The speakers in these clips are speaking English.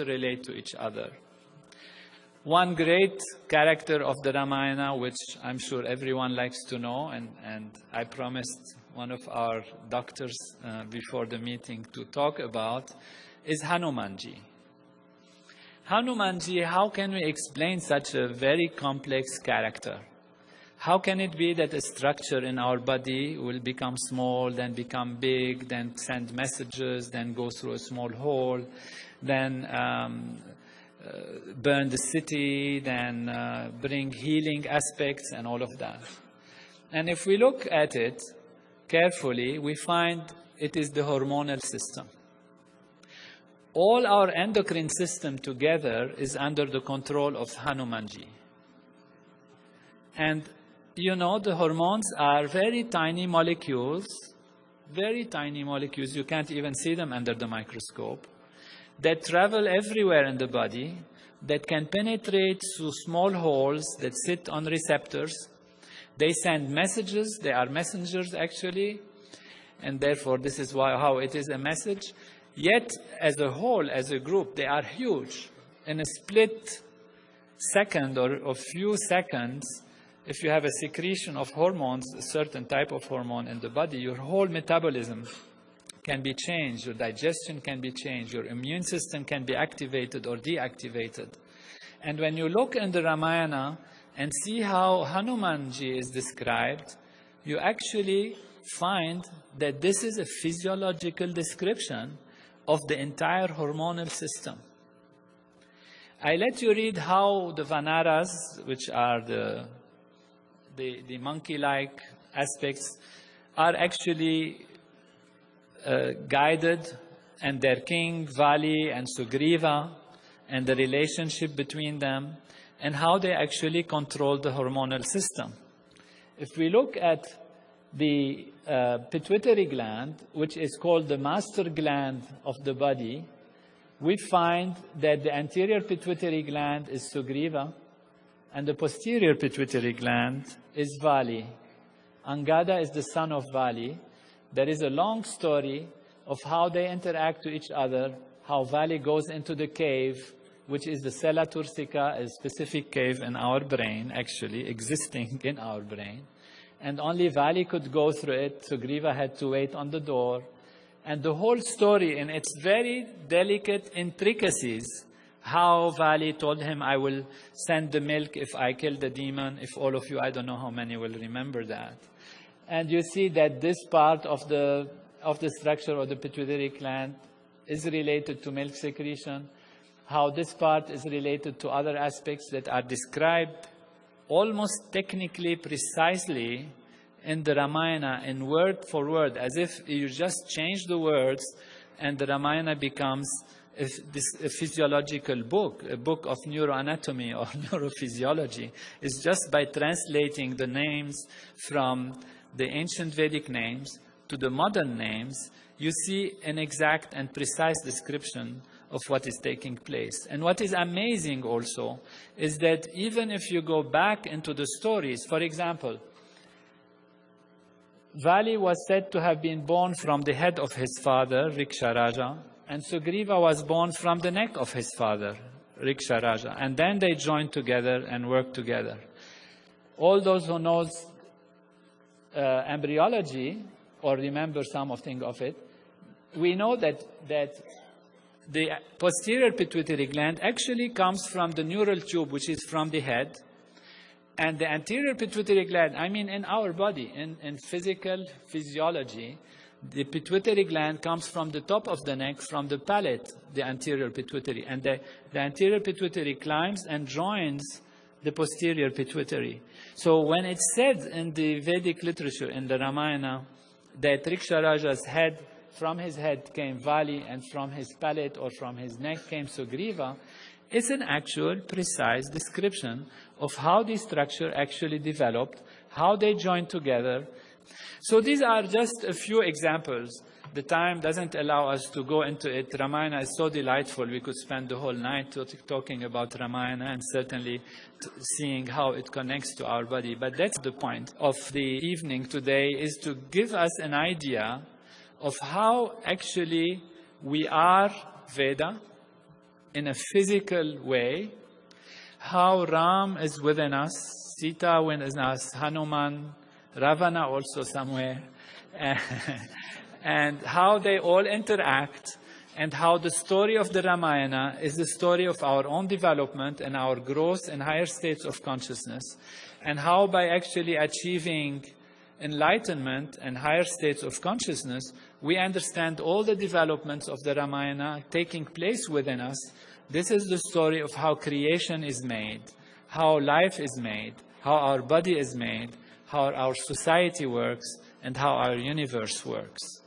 relate to each other. One great character of the Ramayana, which I'm sure everyone likes to know, and I promised one of our doctors before the meeting to talk about, is Hanumanji. Hanumanji, how can we explain such a very complex character? How can it be that a structure in our body will become small, then become big, then send messages, then go through a small hole, then burn the city, then bring healing aspects and all of that? And if we look at it carefully, we find it is the hormonal system. All our endocrine system together is under the control of Hanumanji. And you know, the hormones are very tiny molecules, you can't even see them under the microscope, that travel everywhere in the body, that can penetrate through small holes that sit on receptors. They send messages, they are messengers actually, and therefore this is how it is a message. Yet, as a whole, as a group, they are huge. In a split second or a few seconds, if you have a secretion of hormones, a certain type of hormone in the body, your whole metabolism can be changed, your digestion can be changed, your immune system can be activated or deactivated. And when you look in the Ramayana and see how Hanumanji is described, you actually find that this is a physiological description of the entire hormonal system. I let you read how the Vanaras, which are the monkey-like aspects, are actually guided, and their king, Vali and Sugriva, and the relationship between them, and how they actually control the hormonal system. If we look at the pituitary gland, which is called the master gland of the body, we find that the anterior pituitary gland is Sugriva, and the posterior pituitary gland is Vali. Angada is the son of Vali. There is a long story of how they interact to each other, how Vali goes into the cave, which is the Sella Turcica, a specific cave in our brain, actually existing in our brain. And only Vali could go through it. Sugriva had to wait on the door. And the whole story, in its very delicate intricacies, how Vali told him, I will send the milk if I kill the demon. If all of you, I don't know how many will remember that. And you see that this part of the structure of the pituitary gland is related to milk secretion, how this part is related to other aspects that are described almost technically precisely in the Ramayana, in word for word, as if you just change the words and the Ramayana becomes a physiological book, a book of neuroanatomy or neurophysiology. It's just by translating the names from the ancient Vedic names to the modern names, you see an exact and precise description of what is taking place. And what is amazing also is that even if you go back into the stories, for example, Vali was said to have been born from the head of his father, Riksharaja, and Sugriva was born from the neck of his father, Riksharaja. And then they joined together and worked together. All those who know embryology, or remember something of it, we know that the posterior pituitary gland actually comes from the neural tube, which is from the head. And the anterior pituitary gland, I mean in our body, in physiology, the pituitary gland comes from the top of the neck, from the palate, the anterior pituitary. And the anterior pituitary climbs and joins the posterior pituitary. So when it's said in the Vedic literature, in the Ramayana, that Riksharaja's head, from his head came Vali, and from his palate or from his neck came Sugriva, it's an actual, precise description of how the structure actually developed, how they joined together. So these are just a few examples. The time doesn't allow us to go into it. Ramayana is so delightful. We could spend the whole night talking about Ramayana and certainly seeing how it connects to our body. But that's the point of the evening today, is to give us an idea of how actually we are Veda, in a physical way, how Ram is within us, Sita within us, Hanuman, Ravana also somewhere, and how they all interact, and how the story of the Ramayana is the story of our own development and our growth in higher states of consciousness, and how by actually achieving enlightenment and higher states of consciousness, we understand all the developments of the Ramayana taking place within us. This is the story of how creation is made, how life is made, how our body is made, how our society works, and how our universe works.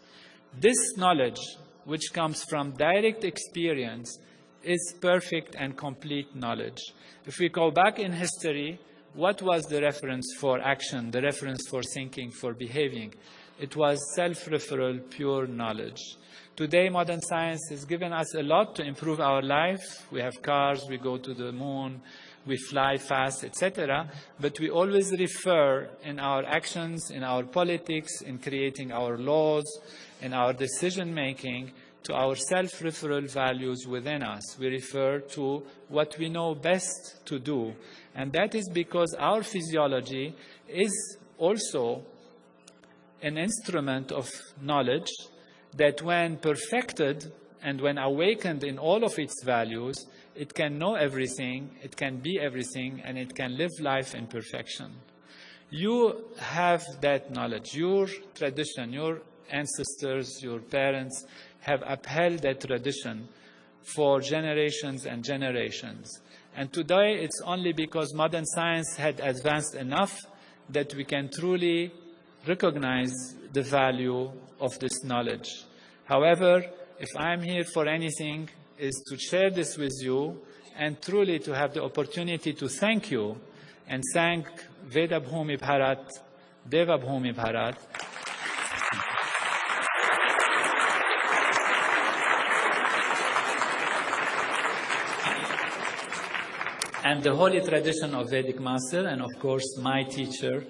This knowledge, which comes from direct experience, is perfect and complete knowledge. If we go back in history, what was the reference for action, the reference for thinking, for behaving? It was self-referral, pure knowledge. Today, modern science has given us a lot to improve our life. We have cars, we go to the moon, we fly fast, etc. But we always refer in our actions, in our politics, in creating our laws, in our decision-making, to our self-referral values within us. We refer to what we know best to do. And that is because our physiology is also an instrument of knowledge that when perfected and when awakened in all of its values, it can know everything, it can be everything, and it can live life in perfection. You have that knowledge. Your tradition, your ancestors, your parents have upheld that tradition for generations and generations. And today it's only because modern science had advanced enough that we can truly recognize the value of this knowledge. However, if I'm here for anything, is to share this with you and truly to have the opportunity to thank you and thank Veda Bhumi Bharat, Deva Bhumi Bharat, and the holy tradition of Vedic Master, and of course my teacher,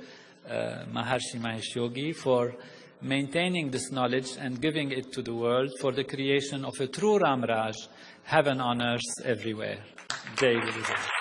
Maharshi Mahesh Yogi, for maintaining this knowledge and giving it to the world for the creation of a true Ram Raj, heaven on earth everywhere. Jai Guru.